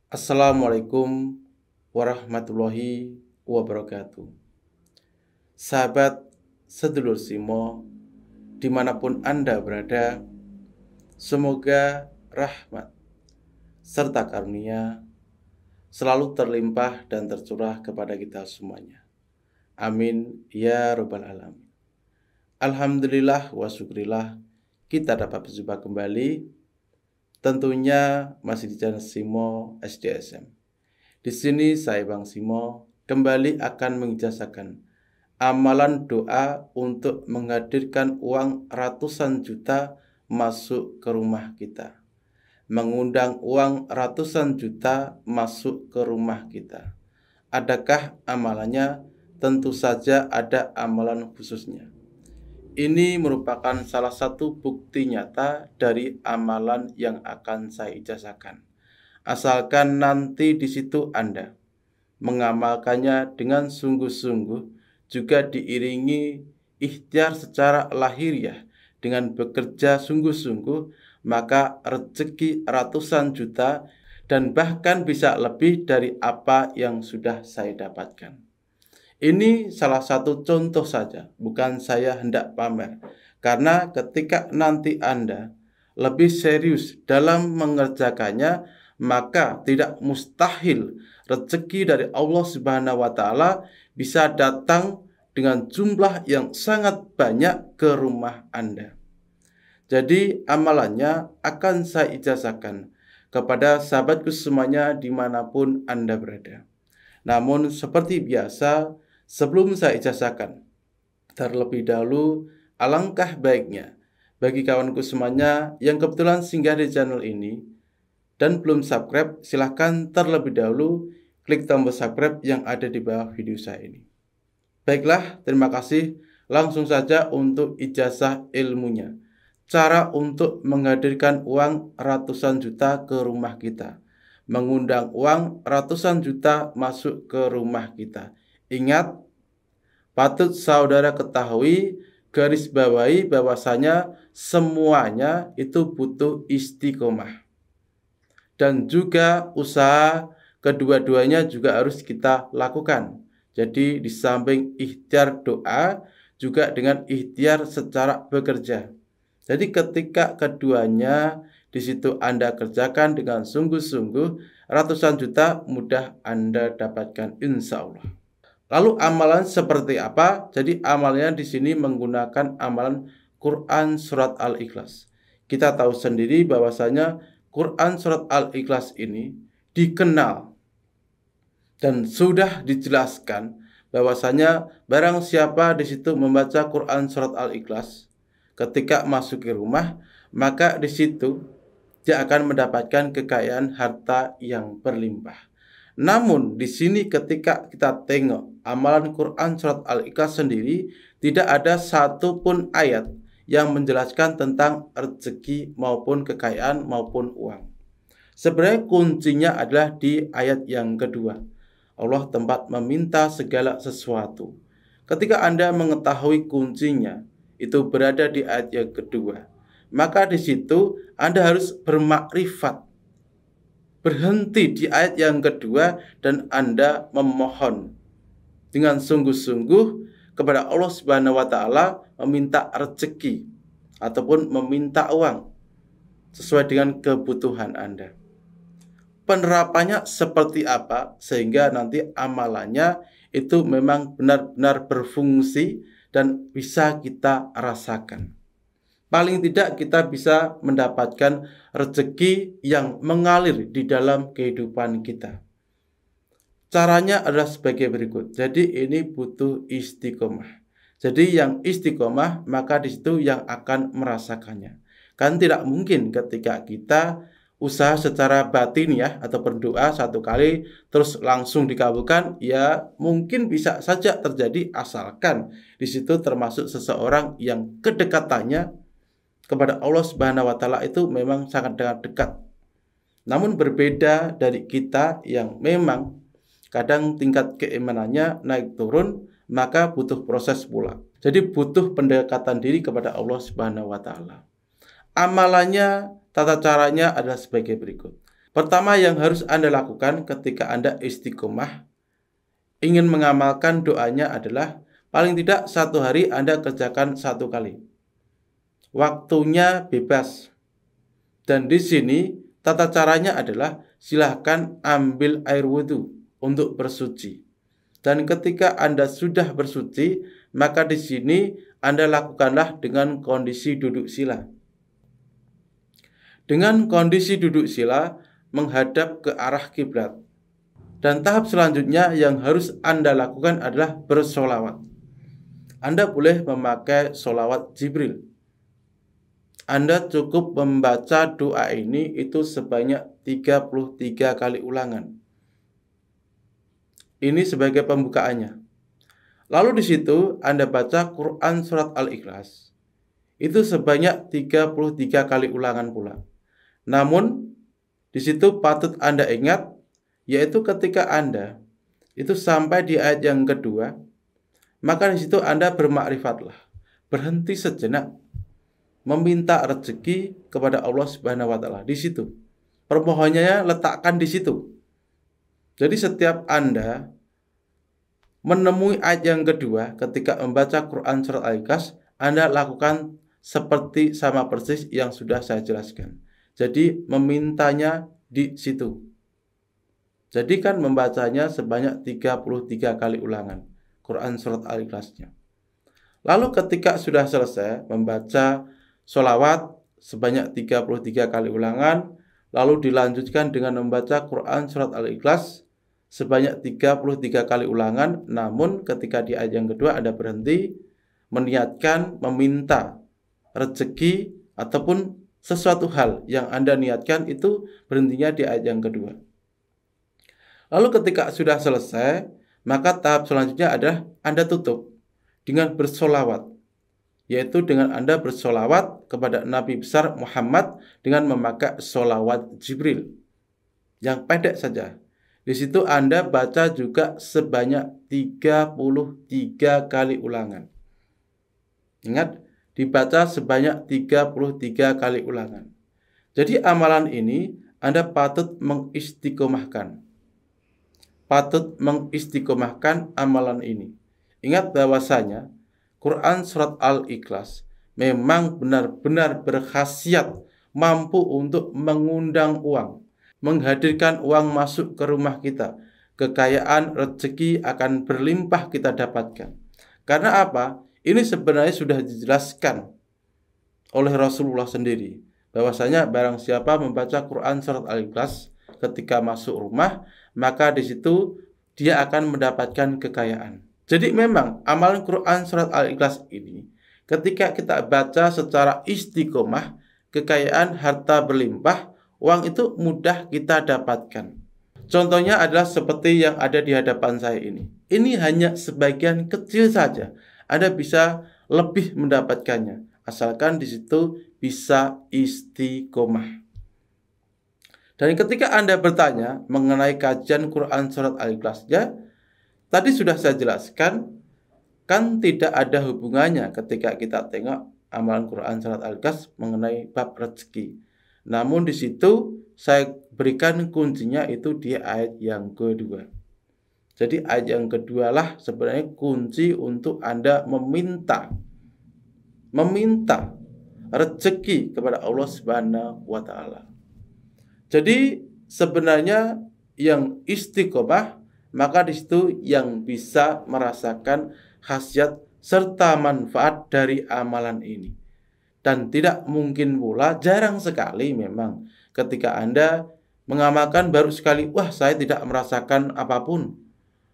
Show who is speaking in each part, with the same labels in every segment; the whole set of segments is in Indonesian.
Speaker 1: Assalamualaikum warahmatullahi wabarakatuh. Sahabat sedulur Simo, dimanapun Anda berada, semoga rahmat serta karunia selalu terlimpah dan tercurah kepada kita semuanya. Amin ya rabbal alamin. Alhamdulillah wa syukurillah kita dapat berjumpa kembali, tentunya masih di channel Simo SDSM. Di sini saya Bang Simo kembali akan mengijazahkan amalan doa untuk menghadirkan uang ratusan juta masuk ke rumah kita. Mengundang uang ratusan juta masuk ke rumah kita. Adakah amalannya? Tentu saja ada amalan khususnya. Ini merupakan salah satu bukti nyata dari amalan yang akan saya ijazahkan. Asalkan nanti di situ Anda mengamalkannya dengan sungguh-sungguh, juga diiringi ikhtiar secara lahiriah dengan bekerja sungguh-sungguh, maka rezeki ratusan juta dan bahkan bisa lebih dari apa yang sudah saya dapatkan. Ini salah satu contoh saja, bukan saya hendak pamer. Karena ketika nanti Anda lebih serius dalam mengerjakannya, maka tidak mustahil rezeki dari Allah Subhanahu wa Ta'ala bisa datang dengan jumlah yang sangat banyak ke rumah Anda. Jadi amalannya akan saya ijazahkan kepada sahabatku semuanya dimanapun Anda berada. Namun seperti biasa, sebelum saya ijazahkan, terlebih dahulu alangkah baiknya bagi kawanku semuanya yang kebetulan singgah di channel ini dan belum subscribe, silahkan terlebih dahulu klik tombol subscribe yang ada di bawah video saya ini. Baiklah, terima kasih. Langsung saja untuk ijazah ilmunya. Cara untuk menghadirkan uang ratusan juta ke rumah kita. Mengundang uang ratusan juta masuk ke rumah kita. Ingat, patut saudara ketahui, garis bawahi bahwasanya semuanya itu butuh istiqomah. Dan juga usaha kedua-duanya juga harus kita lakukan. Jadi di samping ikhtiar doa, juga dengan ikhtiar secara bekerja. Jadi ketika keduanya di situ Anda kerjakan dengan sungguh-sungguh, ratusan juta mudah Anda dapatkan insya Allah. Lalu amalan seperti apa? Jadi amalnya di sini menggunakan amalan Quran surat Al-Ikhlas. Kita tahu sendiri bahwasanya Quran surat Al-Ikhlas ini dikenal dan sudah dijelaskan bahwasanya barang siapa di situ membaca Quran surat Al-Ikhlas ketika masuk ke rumah, maka di situ dia akan mendapatkan kekayaan harta yang berlimpah. Namun di sini ketika kita tengok amalan Quran surat Al-Ikhlas sendiri, tidak ada satupun ayat yang menjelaskan tentang rezeki maupun kekayaan maupun uang. Sebenarnya kuncinya adalah di ayat yang kedua. Allah tempat meminta segala sesuatu. Ketika Anda mengetahui kuncinya, itu berada di ayat yang kedua, maka di situ Anda harus bermakrifat. Berhenti di ayat yang kedua dan Anda memohon dengan sungguh-sungguh kepada Allah Subhanahu wa Ta'ala, meminta rezeki ataupun meminta uang sesuai dengan kebutuhan Anda. Penerapannya seperti apa sehingga nanti amalannya itu memang benar-benar berfungsi dan bisa kita rasakan. Paling tidak kita bisa mendapatkan rezeki yang mengalir di dalam kehidupan kita. Caranya adalah sebagai berikut. Jadi ini butuh istiqomah. Jadi yang istiqomah maka di situ yang akan merasakannya. Kan tidak mungkin ketika kita usaha secara batin ya atau berdoa satu kali terus langsung dikabulkan, ya mungkin bisa saja terjadi asalkan di situ termasuk seseorang yang kedekatannya kepada Allah Subhanahu wa Ta'ala itu memang sangat dekat. Namun berbeda dari kita yang memang kadang tingkat keimanannya naik turun, maka butuh proses pula. Jadi butuh pendekatan diri kepada Allah Subhanahu wa Ta'ala. Amalannya, tata caranya adalah sebagai berikut. Pertama yang harus Anda lakukan ketika Anda istiqomah, ingin mengamalkan doanya adalah paling tidak 1 hari Anda kerjakan 1 kali. Waktunya bebas. Dan di sini tata caranya adalah silahkan ambil air wudhu untuk bersuci. Dan ketika Anda sudah bersuci, maka di sini Anda lakukanlah dengan kondisi duduk sila. Dengan kondisi duduk sila menghadap ke arah kiblat. Dan tahap selanjutnya yang harus Anda lakukan adalah bersolawat. Anda boleh memakai solawat Jibril. Anda cukup membaca doa ini itu sebanyak 33 kali ulangan. Ini sebagai pembukaannya. Lalu di situ Anda baca Quran surat Al-Ikhlas. Itu sebanyak 33 kali ulangan pula. Namun di situ patut Anda ingat, yaitu ketika Anda itu sampai di ayat yang kedua, maka di situ Anda bermakrifatlah, berhenti sejenak, meminta rezeki kepada Allah Subhanahu wa taala. Di situ permohonannya letakkan di situ. Jadi setiap Anda menemui ayat yang kedua ketika membaca Quran surat Al-Ikhlas, Anda lakukan seperti sama persis yang sudah saya jelaskan. Jadi memintanya di situ. Jadi kan membacanya sebanyak 33 kali ulangan Quran surat Al-Ikhlasnya. Lalu ketika sudah selesai membaca sholawat sebanyak 33 kali ulangan, lalu dilanjutkan dengan membaca Quran surat Al-Ikhlas sebanyak 33 kali ulangan. Namun ketika di ayat yang kedua Anda berhenti, meniatkan meminta rezeki ataupun sesuatu hal yang Anda niatkan, itu berhentinya di ayat yang kedua. Lalu ketika sudah selesai, maka tahap selanjutnya adalah Anda tutup dengan bersolawat, yaitu dengan Anda bersolawat kepada Nabi besar Muhammad dengan memakai solawat Jibril yang pendek saja. Di situ Anda baca juga sebanyak 33 kali ulangan. Ingat, dibaca sebanyak 33 kali ulangan. Jadi amalan ini Anda patut mengistiqomahkan. Patut mengistiqomahkan amalan ini. Ingat bahwasanya Quran surat Al-Ikhlas memang benar-benar berkhasiat mampu untuk mengundang uang, menghadirkan uang masuk ke rumah kita. Kekayaan, rezeki akan berlimpah kita dapatkan. Karena apa? Ini sebenarnya sudah dijelaskan oleh Rasulullah sendiri, bahwasanya barang siapa membaca Quran surat Al-Ikhlas ketika masuk rumah, maka di situ dia akan mendapatkan kekayaan. Jadi memang amalan Quran surat Al-Ikhlas ini ketika kita baca secara istiqomah, kekayaan, harta berlimpah, uang itu mudah kita dapatkan. Contohnya adalah seperti yang ada di hadapan saya ini. Ini hanya sebagian kecil saja. Anda bisa lebih mendapatkannya, asalkan di situ bisa istiqomah. Dan ketika Anda bertanya mengenai kajian Quran surat Al-Ikhlasnya, tadi sudah saya jelaskan, kan tidak ada hubungannya ketika kita tengok amalan Quran surat Al-Ikhlas mengenai bab rezeki. Namun di situ saya berikan kuncinya itu di ayat yang kedua. Jadi ayat yang kedua lah sebenarnya kunci untuk Anda meminta rezeki kepada Allah Subhanahu wa taala. Jadi sebenarnya yang istiqomah, maka di situ yang bisa merasakan khasiat serta manfaat dari amalan ini. Dan tidak mungkin pula, jarang sekali memang ketika Anda mengamalkan baru sekali, wah saya tidak merasakan apapun,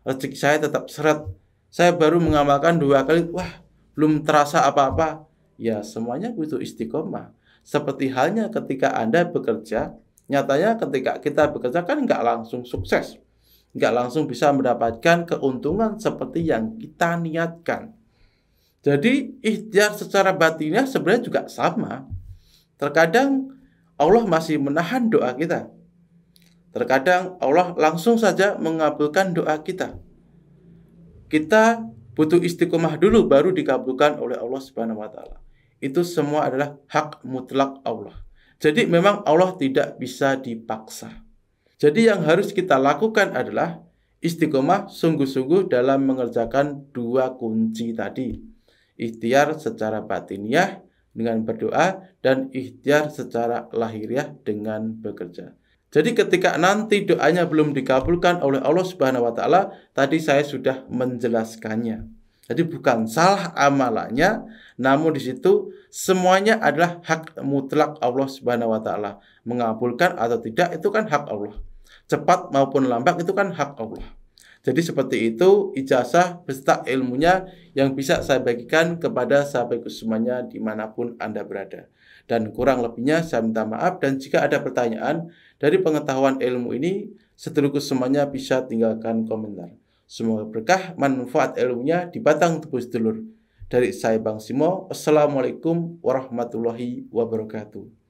Speaker 1: rezeki saya tetap seret. Saya baru mengamalkan 2 kali, wah belum terasa apa-apa. Ya semuanya butuh istiqomah. Seperti halnya ketika Anda bekerja, nyatanya ketika kita bekerja kan nggak langsung sukses, nggak langsung bisa mendapatkan keuntungan seperti yang kita niatkan. Jadi ikhtiar secara batinnya sebenarnya juga sama. Terkadang Allah masih menahan doa kita. Terkadang Allah langsung saja mengabulkan doa kita. Kita butuh istiqomah dulu baru dikabulkan oleh Allah Subhanahu wa taala. Itu semua adalah hak mutlak Allah. Jadi memang Allah tidak bisa dipaksa. Jadi yang harus kita lakukan adalah istiqomah sungguh-sungguh dalam mengerjakan dua kunci tadi. Ikhtiar secara batiniah dengan berdoa dan ikhtiar secara lahiriah dengan bekerja. Jadi ketika nanti doanya belum dikabulkan oleh Allah Subhanahu wa taala, tadi saya sudah menjelaskannya. Jadi bukan salah amalannya, namun di situ semuanya adalah hak mutlak Allah Subhanahu wa taala. Mengabulkan atau tidak itu kan hak Allah. Cepat maupun lambat itu kan hak Allah. Jadi seperti itu ijazah beserta ilmunya yang bisa saya bagikan kepada sahabat semuanya dimanapun Anda berada. Dan kurang lebihnya saya minta maaf, dan jika ada pertanyaan dari pengetahuan ilmu ini, sedulurku semuanya bisa tinggalkan komentar. Semoga berkah manfaat ilmunya di batang tubuh sedulur. Dari saya Bang Simo, Assalamualaikum warahmatullahi wabarakatuh.